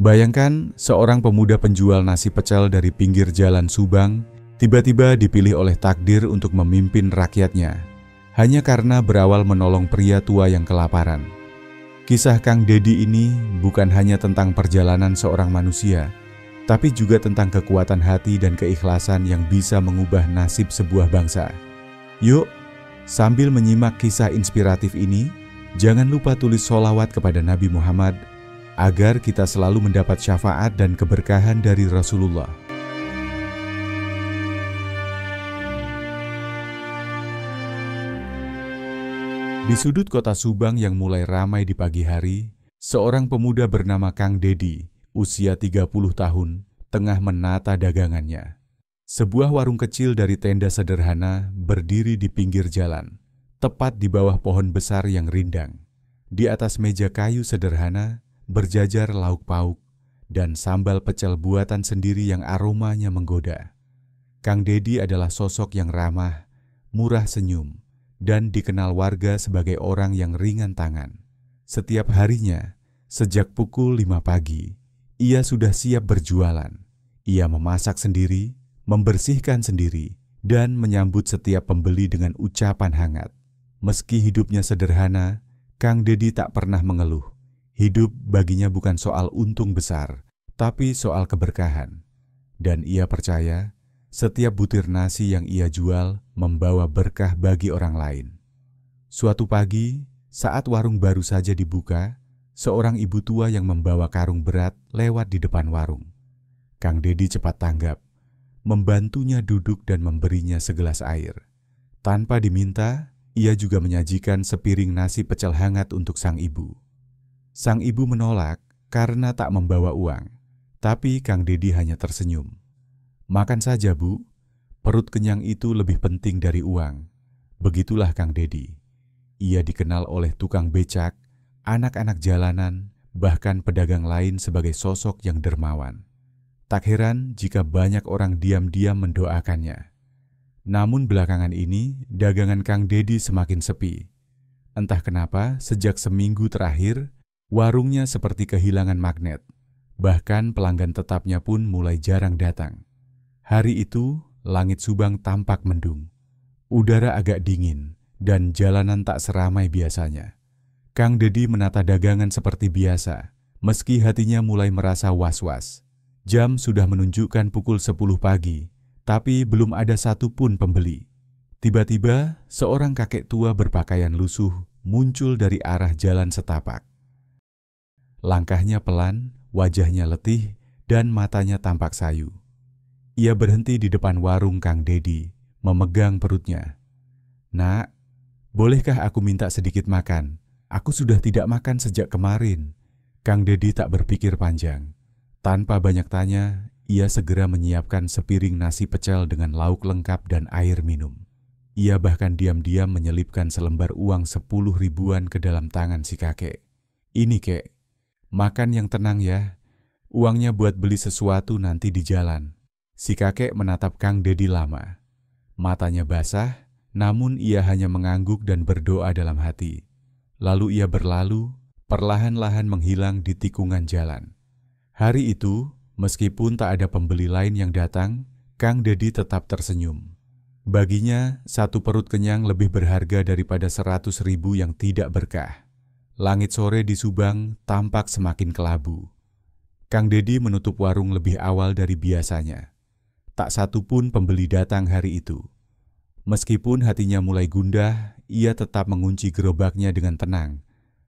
Bayangkan seorang pemuda penjual nasi pecel dari pinggir jalan Subang tiba-tiba dipilih oleh takdir untuk memimpin rakyatnya hanya karena berawal menolong pria tua yang kelaparan. Kisah Kang Dedi ini bukan hanya tentang perjalanan seorang manusia, tapi juga tentang kekuatan hati dan keikhlasan yang bisa mengubah nasib sebuah bangsa. Yuk, sambil menyimak kisah inspiratif ini, jangan lupa tulis sholawat kepada Nabi Muhammad agar kita selalu mendapat syafaat dan keberkahan dari Rasulullah. Di sudut kota Subang yang mulai ramai di pagi hari, seorang pemuda bernama Kang Dedi, usia 30 tahun, tengah menata dagangannya. Sebuah warung kecil dari tenda sederhana berdiri di pinggir jalan, tepat di bawah pohon besar yang rindang. Di atas meja kayu sederhana, berjajar lauk pauk dan sambal pecel buatan sendiri yang aromanya menggoda. Kang Dedi adalah sosok yang ramah, murah senyum, dan dikenal warga sebagai orang yang ringan tangan. Setiap harinya, sejak pukul 5 pagi, ia sudah siap berjualan. Ia memasak sendiri, membersihkan sendiri, dan menyambut setiap pembeli dengan ucapan hangat. Meski hidupnya sederhana, Kang Dedi tak pernah mengeluh. Hidup baginya bukan soal untung besar, tapi soal keberkahan. Dan ia percaya, setiap butir nasi yang ia jual membawa berkah bagi orang lain. Suatu pagi, saat warung baru saja dibuka, seorang ibu tua yang membawa karung berat lewat di depan warung. Kang Dedi cepat tanggap, membantunya duduk dan memberinya segelas air. Tanpa diminta, ia juga menyajikan sepiring nasi pecel hangat untuk sang ibu. Sang ibu menolak karena tak membawa uang, tapi Kang Dedi hanya tersenyum. "Makan saja, Bu. Perut kenyang itu lebih penting dari uang." Begitulah Kang Dedi. Ia dikenal oleh tukang becak, anak-anak jalanan, bahkan pedagang lain sebagai sosok yang dermawan. Tak heran jika banyak orang diam-diam mendoakannya. Namun belakangan ini, dagangan Kang Dedi semakin sepi. Entah kenapa, sejak seminggu terakhir, warungnya seperti kehilangan magnet. Bahkan pelanggan tetapnya pun mulai jarang datang. Hari itu, langit Subang tampak mendung. Udara agak dingin, dan jalanan tak seramai biasanya. Kang Dedi menata dagangan seperti biasa, meski hatinya mulai merasa was-was. Jam sudah menunjukkan pukul 10 pagi, tapi belum ada satupun pembeli. Tiba-tiba, seorang kakek tua berpakaian lusuh muncul dari arah jalan setapak. Langkahnya pelan, wajahnya letih, dan matanya tampak sayu. Ia berhenti di depan warung Kang Dedi, memegang perutnya. "Nak, bolehkah aku minta sedikit makan? Aku sudah tidak makan sejak kemarin." Kang Dedi tak berpikir panjang. Tanpa banyak tanya, ia segera menyiapkan sepiring nasi pecel dengan lauk lengkap dan air minum. Ia bahkan diam-diam menyelipkan selembar uang 10 ribuan ke dalam tangan si kakek. "Ini, Kek. Makan yang tenang ya, uangnya buat beli sesuatu nanti di jalan." Si kakek menatap Kang Dedi lama. Matanya basah, namun ia hanya mengangguk dan berdoa dalam hati. Lalu ia berlalu, perlahan-lahan menghilang di tikungan jalan. Hari itu, meskipun tak ada pembeli lain yang datang, Kang Dedi tetap tersenyum. Baginya, satu perut kenyang lebih berharga daripada 100 ribu yang tidak berkah. Langit sore di Subang tampak semakin kelabu. Kang Dedi menutup warung lebih awal dari biasanya. Tak satu pun pembeli datang hari itu. Meskipun hatinya mulai gundah, ia tetap mengunci gerobaknya dengan tenang,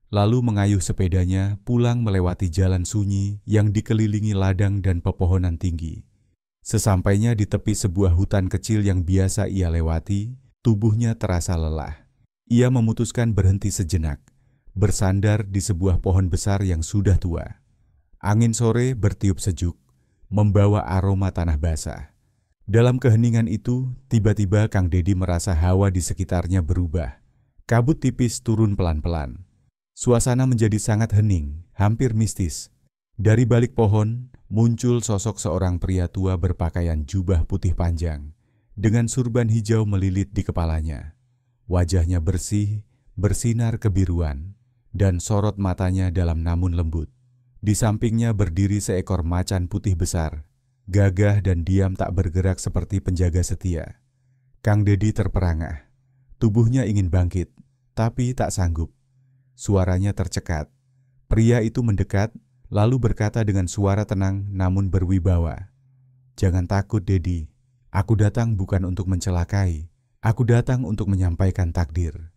lalu mengayuh sepedanya pulang melewati jalan sunyi yang dikelilingi ladang dan pepohonan tinggi. Sesampainya di tepi sebuah hutan kecil yang biasa ia lewati, tubuhnya terasa lelah. Ia memutuskan berhenti sejenak, bersandar di sebuah pohon besar yang sudah tua. Angin sore bertiup sejuk, membawa aroma tanah basah. Dalam keheningan itu, tiba-tiba Kang Dedi merasa hawa di sekitarnya berubah. Kabut tipis turun pelan-pelan. Suasana menjadi sangat hening, hampir mistis. Dari balik pohon, muncul sosok seorang pria tua berpakaian jubah putih panjang, dengan surban hijau melilit di kepalanya. Wajahnya bersih, bersinar kebiruan, dan sorot matanya dalam namun lembut. Di sampingnya berdiri seekor macan putih besar, gagah dan diam tak bergerak seperti penjaga setia. Kang Dedi terperangah. Tubuhnya ingin bangkit, tapi tak sanggup. Suaranya tercekat. Pria itu mendekat, lalu berkata dengan suara tenang namun berwibawa. "Jangan takut, Dedi. Aku datang bukan untuk mencelakai. Aku datang untuk menyampaikan takdir."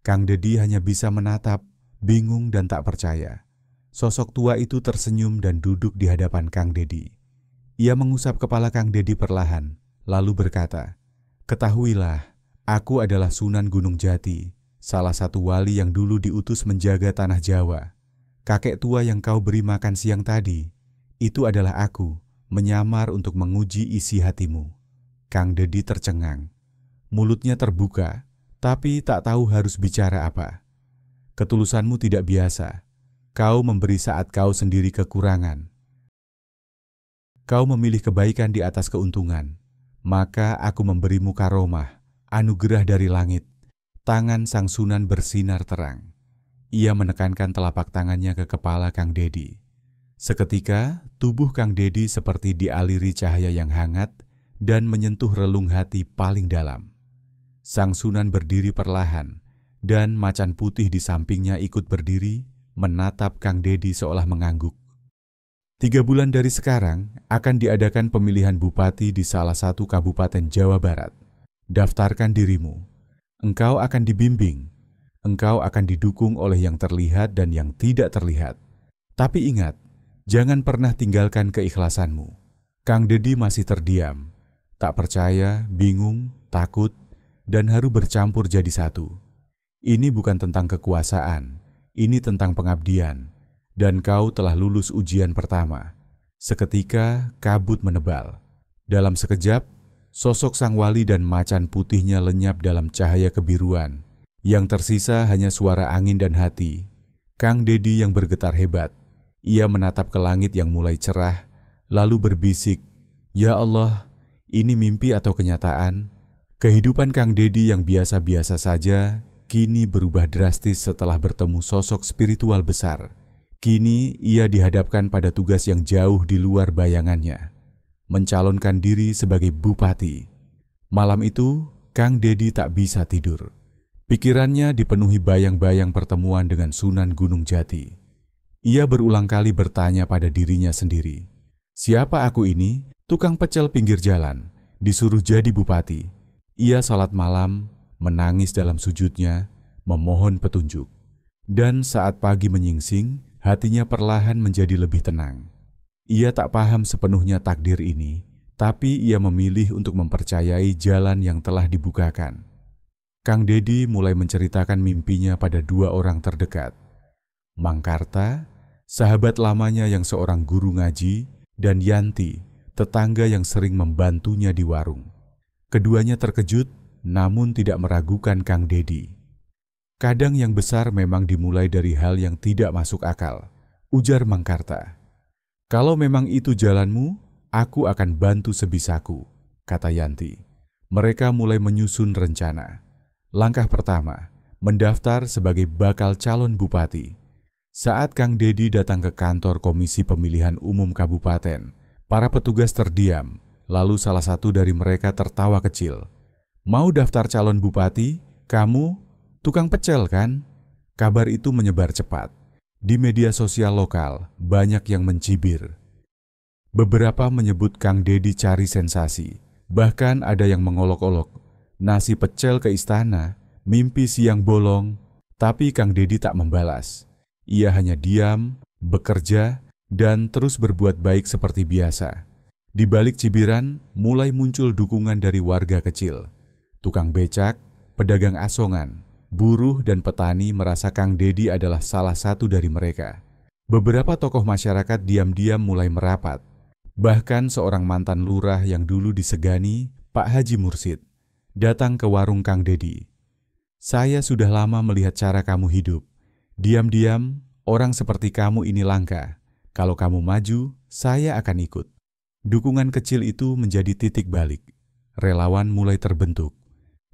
Kang Dedi hanya bisa menatap, bingung dan tak percaya. Sosok tua itu tersenyum dan duduk di hadapan Kang Dedi. Ia mengusap kepala Kang Dedi perlahan, lalu berkata, "Ketahuilah, aku adalah Sunan Gunung Jati, salah satu wali yang dulu diutus menjaga tanah Jawa. Kakek tua yang kau beri makan siang tadi, itu adalah aku, menyamar untuk menguji isi hatimu." Kang Dedi tercengang. Mulutnya terbuka, tapi tak tahu harus bicara apa. "Ketulusanmu tidak biasa. Kau memberi saat kau sendiri kekurangan. Kau memilih kebaikan di atas keuntungan. Maka aku memberimu karomah, anugerah dari langit." Tangan Sang Sunan bersinar terang. Ia menekankan telapak tangannya ke kepala Kang Dedi. Seketika, tubuh Kang Dedi seperti dialiri cahaya yang hangat dan menyentuh relung hati paling dalam. Sang Sunan berdiri perlahan, dan macan putih di sampingnya ikut berdiri, menatap Kang Dedi seolah mengangguk. 3 bulan dari sekarang akan diadakan pemilihan bupati di salah satu kabupaten Jawa Barat. Daftarkan dirimu. Engkau akan dibimbing. Engkau akan didukung oleh yang terlihat dan yang tidak terlihat. Tapi ingat, jangan pernah tinggalkan keikhlasanmu. Kang Dedi masih terdiam, tak percaya, bingung, takut, dan haru bercampur jadi satu. Ini bukan tentang kekuasaan. Ini tentang pengabdian, dan kau telah lulus ujian pertama. Seketika kabut menebal. Dalam sekejap, sosok sang wali dan macan putihnya lenyap dalam cahaya kebiruan. Yang tersisa hanya suara angin dan hati. Kang Dedi yang bergetar hebat. Ia menatap ke langit yang mulai cerah, lalu berbisik, "Ya Allah, ini mimpi atau kenyataan?" Kehidupan Kang Dedi yang biasa-biasa saja kini berubah drastis setelah bertemu sosok spiritual besar. Kini ia dihadapkan pada tugas yang jauh di luar bayangannya, mencalonkan diri sebagai bupati. Malam itu, Kang Dedi tak bisa tidur. Pikirannya dipenuhi bayang-bayang pertemuan dengan Sunan Gunung Jati. Ia berulang kali bertanya pada dirinya sendiri, "Siapa aku ini? Tukang pecel pinggir jalan, disuruh jadi bupati." Ia salat malam, menangis dalam sujudnya, memohon petunjuk. Dan saat pagi menyingsing, hatinya perlahan menjadi lebih tenang. Ia tak paham sepenuhnya takdir ini, tapi ia memilih untuk mempercayai jalan yang telah dibukakan. Kang Dedi mulai menceritakan mimpinya pada 2 orang terdekat. Mang Karta, sahabat lamanya yang seorang guru ngaji, dan Yanti, tetangga yang sering membantunya di warung. Keduanya terkejut, namun tidak meragukan Kang Dedi. "Kadang yang besar memang dimulai dari hal yang tidak masuk akal," ujar Mang Karta. "Kalau memang itu jalanmu, aku akan bantu sebisaku," kata Yanti. Mereka mulai menyusun rencana. Langkah pertama, mendaftar sebagai bakal calon bupati. Saat Kang Dedi datang ke kantor Komisi Pemilihan Umum Kabupaten, para petugas terdiam, lalu salah satu dari mereka tertawa kecil. "Mau daftar calon bupati? Kamu tukang pecel kan?" Kabar itu menyebar cepat. Di media sosial lokal, banyak yang mencibir. Beberapa menyebut Kang Dedi cari sensasi. Bahkan ada yang mengolok-olok, "Nasi pecel ke istana, mimpi siang bolong." Tapi Kang Dedi tak membalas. Ia hanya diam, bekerja, dan terus berbuat baik seperti biasa. Di balik cibiran, mulai muncul dukungan dari warga kecil. Tukang becak, pedagang asongan, buruh dan petani merasa Kang Dedi adalah salah satu dari mereka. Beberapa tokoh masyarakat diam-diam mulai merapat. Bahkan seorang mantan lurah yang dulu disegani, Pak Haji Mursid, datang ke warung Kang Dedi. "Saya sudah lama melihat cara kamu hidup. Diam-diam, orang seperti kamu ini langka. Kalau kamu maju, saya akan ikut." Dukungan kecil itu menjadi titik balik. Relawan mulai terbentuk.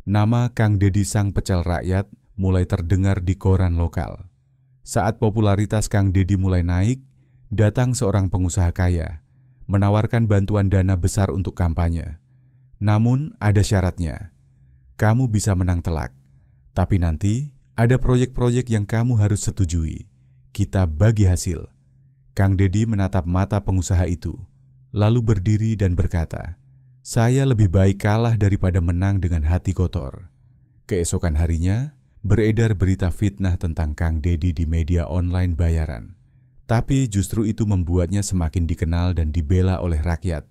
Nama Kang Dedi Sang Pecel Rakyat mulai terdengar di koran lokal. Saat popularitas Kang Dedi mulai naik, datang seorang pengusaha kaya, menawarkan bantuan dana besar untuk kampanye. Namun ada syaratnya, kamu bisa menang telak, tapi nanti ada proyek-proyek yang kamu harus setujui. Kita bagi hasil. Kang Dedi menatap mata pengusaha itu, lalu berdiri dan berkata, "Saya lebih baik kalah daripada menang dengan hati kotor." Keesokan harinya, beredar berita fitnah tentang Kang Dedi di media online bayaran. Tapi justru itu membuatnya semakin dikenal dan dibela oleh rakyat.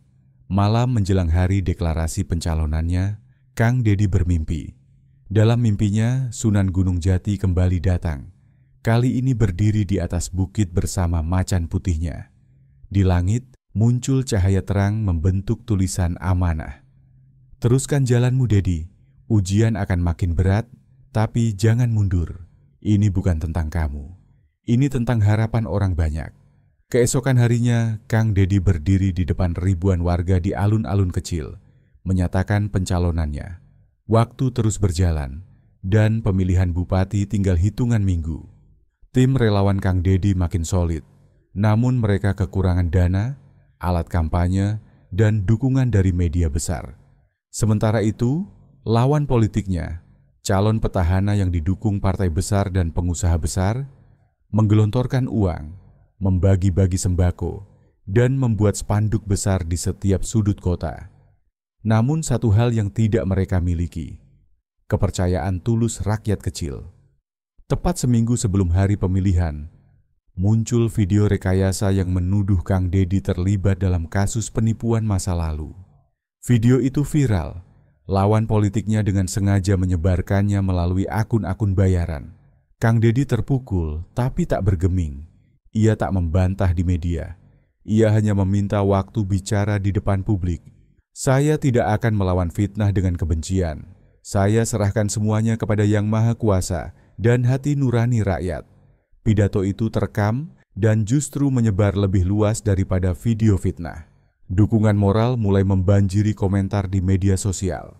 Malam menjelang hari deklarasi pencalonannya, Kang Dedi bermimpi. Dalam mimpinya, Sunan Gunung Jati kembali datang. Kali ini berdiri di atas bukit bersama macan putihnya. Di langit, muncul cahaya terang membentuk tulisan amanah. "Teruskan jalanmu, Dedi. Ujian akan makin berat, tapi jangan mundur. Ini bukan tentang kamu. Ini tentang harapan orang banyak." Keesokan harinya, Kang Dedi berdiri di depan ribuan warga di alun-alun kecil, menyatakan pencalonannya. Waktu terus berjalan, dan pemilihan bupati tinggal hitungan minggu. Tim relawan Kang Dedi makin solid, namun mereka kekurangan dana, alat kampanye, dan dukungan dari media besar. Sementara itu, lawan politiknya, calon petahana yang didukung partai besar dan pengusaha besar, menggelontorkan uang, membagi-bagi sembako, dan membuat spanduk besar di setiap sudut kota. Namun satu hal yang tidak mereka miliki, kepercayaan tulus rakyat kecil. Tepat seminggu sebelum hari pemilihan, muncul video rekayasa yang menuduh Kang Dedi terlibat dalam kasus penipuan masa lalu. Video itu viral, lawan politiknya dengan sengaja menyebarkannya melalui akun-akun bayaran. Kang Dedi terpukul tapi tak bergeming. Ia tak membantah di media. Ia hanya meminta waktu bicara di depan publik. "Saya tidak akan melawan fitnah dengan kebencian. Saya serahkan semuanya kepada Yang Maha Kuasa dan hati nurani rakyat." Pidato itu terekam dan justru menyebar lebih luas daripada video fitnah. Dukungan moral mulai membanjiri komentar di media sosial.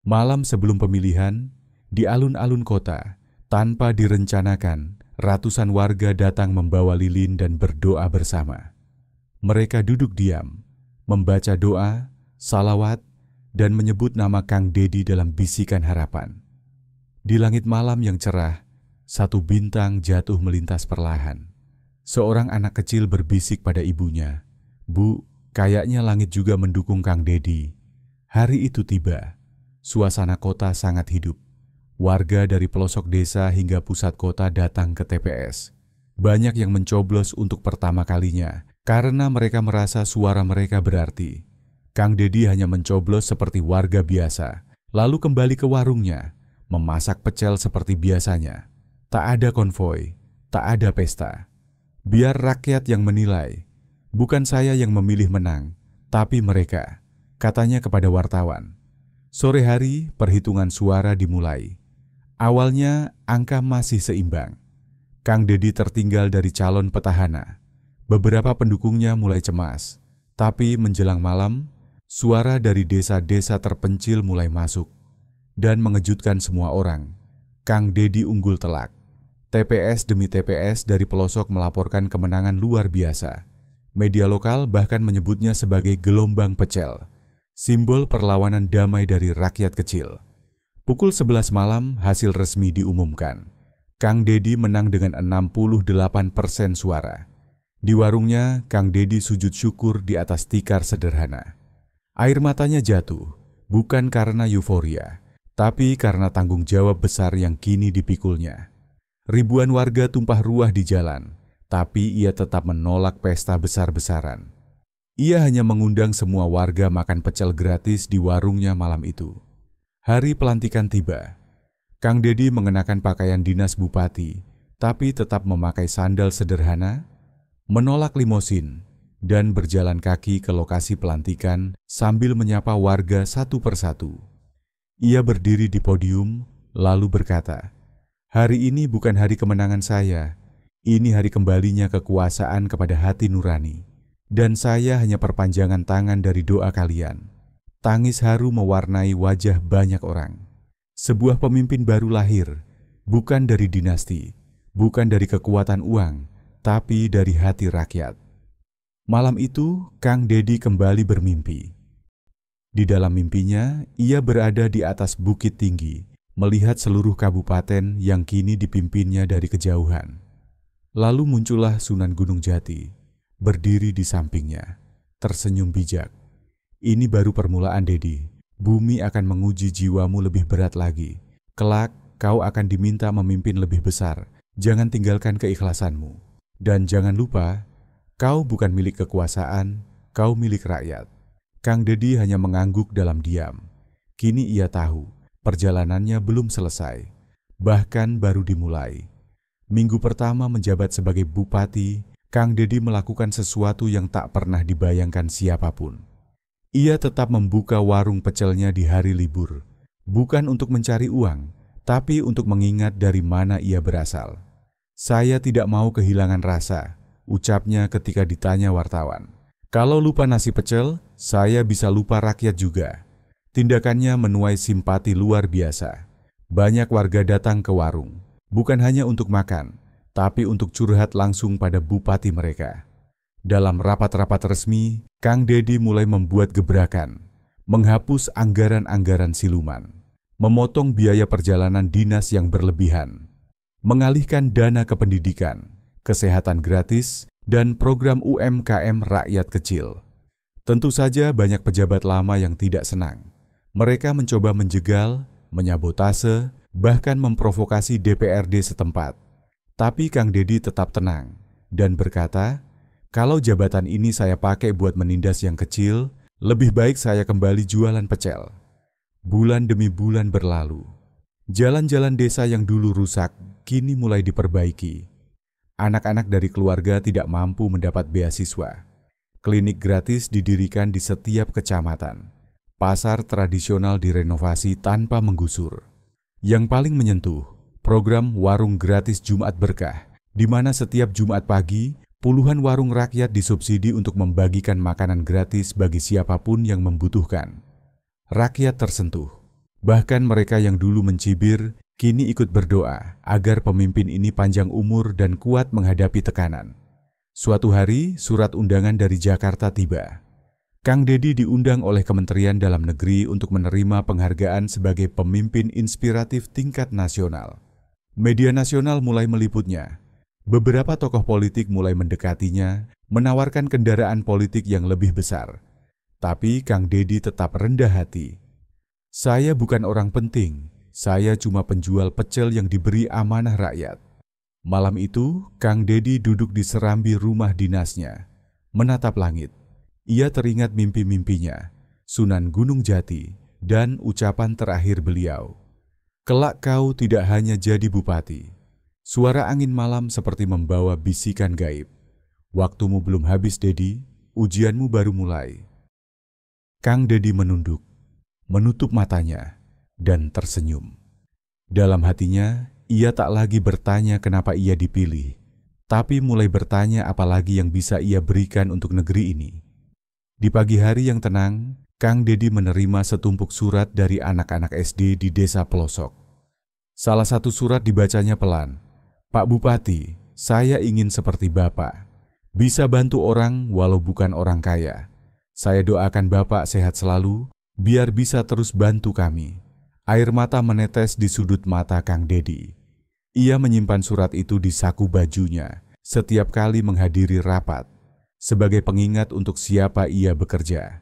Malam sebelum pemilihan, di alun-alun kota, tanpa direncanakan, ratusan warga datang membawa lilin dan berdoa bersama. Mereka duduk diam, membaca doa, salawat, dan menyebut nama Kang Dedi dalam bisikan harapan. Di langit malam yang cerah, satu bintang jatuh melintas perlahan. Seorang anak kecil berbisik pada ibunya, "Bu, kayaknya langit juga mendukung Kang Dedi." Hari itu tiba. Suasana kota sangat hidup. Warga dari pelosok desa hingga pusat kota datang ke TPS. Banyak yang mencoblos untuk pertama kalinya karena mereka merasa suara mereka berarti. Kang Dedi hanya mencoblos seperti warga biasa, lalu kembali ke warungnya, memasak pecel seperti biasanya. Tak ada konvoi, tak ada pesta. Biar rakyat yang menilai. Bukan saya yang memilih menang, tapi mereka, katanya kepada wartawan. Sore hari, perhitungan suara dimulai. Awalnya, angka masih seimbang. Kang Dedi tertinggal dari calon petahana. Beberapa pendukungnya mulai cemas. Tapi menjelang malam, suara dari desa-desa terpencil mulai masuk. Dan mengejutkan semua orang. Kang Dedi unggul telak. TPS demi TPS dari pelosok melaporkan kemenangan luar biasa. Media lokal bahkan menyebutnya sebagai gelombang pecel, simbol perlawanan damai dari rakyat kecil. Pukul 11 malam hasil resmi diumumkan. Kang Dedi menang dengan 68% suara. Di warungnya, Kang Dedi sujud syukur di atas tikar sederhana. Air matanya jatuh, bukan karena euforia, tapi karena tanggung jawab besar yang kini dipikulnya. Ribuan warga tumpah ruah di jalan, tapi ia tetap menolak pesta besar-besaran. Ia hanya mengundang semua warga makan pecel gratis di warungnya malam itu. Hari pelantikan tiba. Kang Dedi mengenakan pakaian dinas bupati, tapi tetap memakai sandal sederhana, menolak limosin, dan berjalan kaki ke lokasi pelantikan sambil menyapa warga satu persatu. Ia berdiri di podium, lalu berkata, "Hari ini bukan hari kemenangan saya, ini hari kembalinya kekuasaan kepada hati nurani. Dan saya hanya perpanjangan tangan dari doa kalian." Tangis haru mewarnai wajah banyak orang. Sebuah pemimpin baru lahir, bukan dari dinasti, bukan dari kekuatan uang, tapi dari hati rakyat. Malam itu, Kang Dedi kembali bermimpi. Di dalam mimpinya, ia berada di atas bukit tinggi, melihat seluruh kabupaten yang kini dipimpinnya dari kejauhan. Lalu muncullah Sunan Gunung Jati, berdiri di sampingnya, tersenyum bijak. Ini baru permulaan, Dedi. Bumi akan menguji jiwamu lebih berat lagi. Kelak, kau akan diminta memimpin lebih besar. Jangan tinggalkan keikhlasanmu. Dan jangan lupa, kau bukan milik kekuasaan, kau milik rakyat. Kang Dedi hanya mengangguk dalam diam. Kini ia tahu, perjalanannya belum selesai. Bahkan baru dimulai. Minggu pertama menjabat sebagai bupati, Kang Dedi melakukan sesuatu yang tak pernah dibayangkan siapapun. Ia tetap membuka warung pecelnya di hari libur. Bukan untuk mencari uang, tapi untuk mengingat dari mana ia berasal. Saya tidak mau kehilangan rasa, ucapnya ketika ditanya wartawan. Kalau lupa nasi pecel, saya bisa lupa rakyat juga. Tindakannya menuai simpati luar biasa. Banyak warga datang ke warung, bukan hanya untuk makan, tapi untuk curhat langsung pada bupati mereka. Dalam rapat-rapat resmi, Kang Dedi mulai membuat gebrakan, menghapus anggaran-anggaran siluman, memotong biaya perjalanan dinas yang berlebihan, mengalihkan dana ke pendidikan, kesehatan gratis, dan program UMKM rakyat kecil. Tentu saja banyak pejabat lama yang tidak senang. Mereka mencoba menjegal, menyabotase, bahkan memprovokasi DPRD setempat. Tapi Kang Dedi tetap tenang dan berkata, kalau jabatan ini saya pakai buat menindas yang kecil, lebih baik saya kembali jualan pecel. Bulan demi bulan berlalu. Jalan-jalan desa yang dulu rusak kini mulai diperbaiki. Anak-anak dari keluarga tidak mampu mendapat beasiswa. Klinik gratis didirikan di setiap kecamatan. Pasar tradisional direnovasi tanpa menggusur. Yang paling menyentuh, program Warung Gratis Jumat Berkah, di mana setiap Jumat pagi, puluhan warung rakyat disubsidi untuk membagikan makanan gratis bagi siapapun yang membutuhkan. Rakyat tersentuh. Bahkan mereka yang dulu mencibir, kini ikut berdoa agar pemimpin ini panjang umur dan kuat menghadapi tekanan. Suatu hari, surat undangan dari Jakarta tiba. Kang Dedi diundang oleh Kementerian Dalam Negeri untuk menerima penghargaan sebagai pemimpin inspiratif tingkat nasional. Media nasional mulai meliputnya. Beberapa tokoh politik mulai mendekatinya, menawarkan kendaraan politik yang lebih besar. Tapi Kang Dedi tetap rendah hati. Saya bukan orang penting, saya cuma penjual pecel yang diberi amanah rakyat. Malam itu, Kang Dedi duduk di serambi rumah dinasnya, menatap langit. Ia teringat mimpi-mimpinya, Sunan Gunung Jati, dan ucapan terakhir beliau. Kelak kau tidak hanya jadi bupati. Suara angin malam seperti membawa bisikan gaib. Waktumu belum habis, Dedi, ujianmu baru mulai. Kang Dedi menunduk, menutup matanya, dan tersenyum. Dalam hatinya, ia tak lagi bertanya kenapa ia dipilih, tapi mulai bertanya apa lagi yang bisa ia berikan untuk negeri ini. Di pagi hari yang tenang, Kang Dedi menerima setumpuk surat dari anak-anak SD di desa pelosok. Salah satu surat dibacanya pelan. Pak Bupati, saya ingin seperti Bapak. Bisa bantu orang walau bukan orang kaya. Saya doakan Bapak sehat selalu, biar bisa terus bantu kami. Air mata menetes di sudut mata Kang Dedi. Ia menyimpan surat itu di saku bajunya setiap kali menghadiri rapat, sebagai pengingat untuk siapa ia bekerja.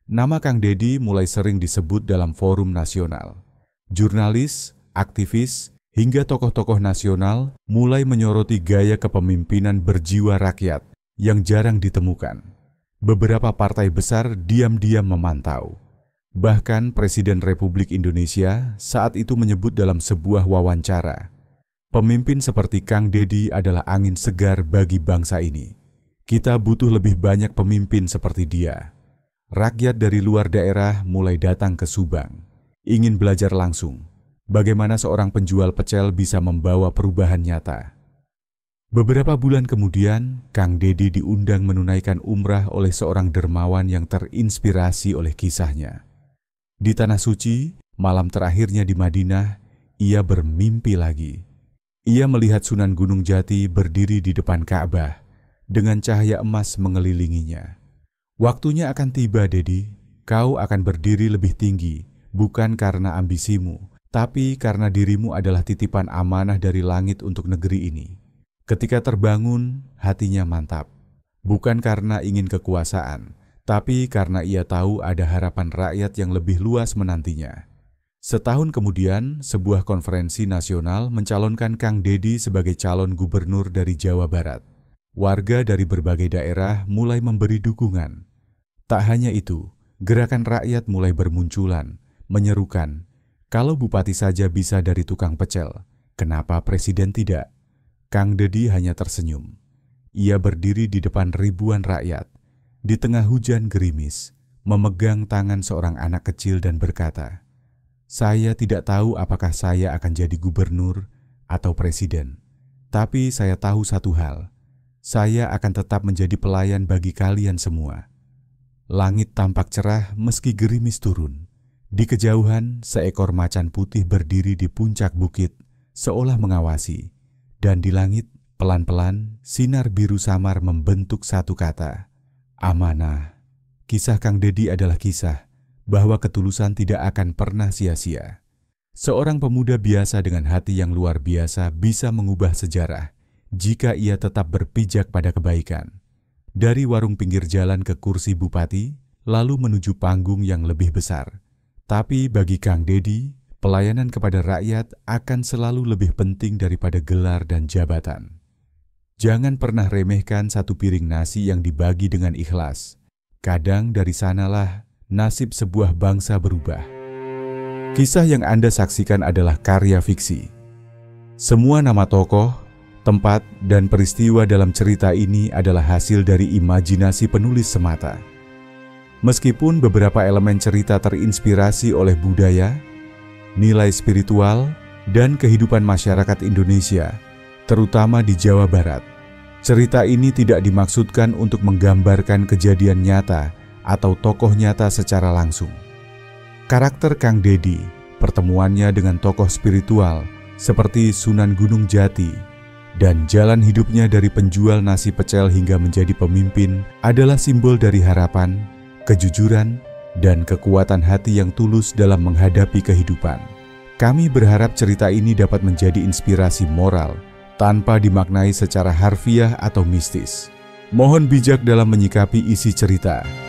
Nama Kang Dedi mulai sering disebut dalam forum nasional. Jurnalis, aktivis, hingga tokoh-tokoh nasional mulai menyoroti gaya kepemimpinan berjiwa rakyat yang jarang ditemukan. Beberapa partai besar diam-diam memantau. Bahkan Presiden Republik Indonesia saat itu menyebut dalam sebuah wawancara, pemimpin seperti Kang Dedi adalah angin segar bagi bangsa ini. Kita butuh lebih banyak pemimpin seperti dia. Rakyat dari luar daerah mulai datang ke Subang, ingin belajar langsung bagaimana seorang penjual pecel bisa membawa perubahan nyata. Beberapa bulan kemudian, Kang Dedi diundang menunaikan umrah oleh seorang dermawan yang terinspirasi oleh kisahnya. Di Tanah Suci, malam terakhirnya di Madinah, ia bermimpi lagi. Ia melihat Sunan Gunung Jati berdiri di depan Ka'bah dengan cahaya emas mengelilinginya. Waktunya akan tiba, Dedi. Kau akan berdiri lebih tinggi, bukan karena ambisimu, tapi karena dirimu adalah titipan amanah dari langit untuk negeri ini. Ketika terbangun, hatinya mantap. Bukan karena ingin kekuasaan, tapi karena ia tahu ada harapan rakyat yang lebih luas menantinya. Setahun kemudian, sebuah konferensi nasional mencalonkan Kang Dedi sebagai calon gubernur dari Jawa Barat. Warga dari berbagai daerah mulai memberi dukungan. Tak hanya itu, gerakan rakyat mulai bermunculan, menyerukan, kalau bupati saja bisa dari tukang pecel, kenapa presiden tidak? Kang Dedi hanya tersenyum. Ia berdiri di depan ribuan rakyat, di tengah hujan gerimis, memegang tangan seorang anak kecil dan berkata, "Saya tidak tahu apakah saya akan jadi gubernur atau presiden, tapi saya tahu satu hal, saya akan tetap menjadi pelayan bagi kalian semua." Langit tampak cerah meski gerimis turun. Di kejauhan, seekor macan putih berdiri di puncak bukit, seolah mengawasi. Dan di langit, pelan-pelan, sinar biru samar membentuk satu kata, amanah. Kisah Kang Dedi adalah kisah bahwa ketulusan tidak akan pernah sia-sia. Seorang pemuda biasa dengan hati yang luar biasa bisa mengubah sejarah jika ia tetap berpijak pada kebaikan. Dari warung pinggir jalan ke kursi bupati, lalu menuju panggung yang lebih besar. Tapi bagi Kang Dedi, pelayanan kepada rakyat akan selalu lebih penting daripada gelar dan jabatan. Jangan pernah remehkan satu piring nasi yang dibagi dengan ikhlas. Kadang dari sanalah nasib sebuah bangsa berubah. Kisah yang Anda saksikan adalah karya fiksi. Semua nama tokoh, tempat, dan peristiwa dalam cerita ini adalah hasil dari imajinasi penulis semata. Meskipun beberapa elemen cerita terinspirasi oleh budaya, nilai spiritual, dan kehidupan masyarakat Indonesia, terutama di Jawa Barat, cerita ini tidak dimaksudkan untuk menggambarkan kejadian nyata atau tokoh nyata secara langsung. Karakter Kang Dedi, pertemuannya dengan tokoh spiritual seperti Sunan Gunung Jati, dan jalan hidupnya dari penjual nasi pecel hingga menjadi pemimpin adalah simbol dari harapan, kejujuran, dan kekuatan hati yang tulus dalam menghadapi kehidupan. Kami berharap cerita ini dapat menjadi inspirasi moral tanpa dimaknai secara harfiah atau mistis. Mohon bijak dalam menyikapi isi cerita.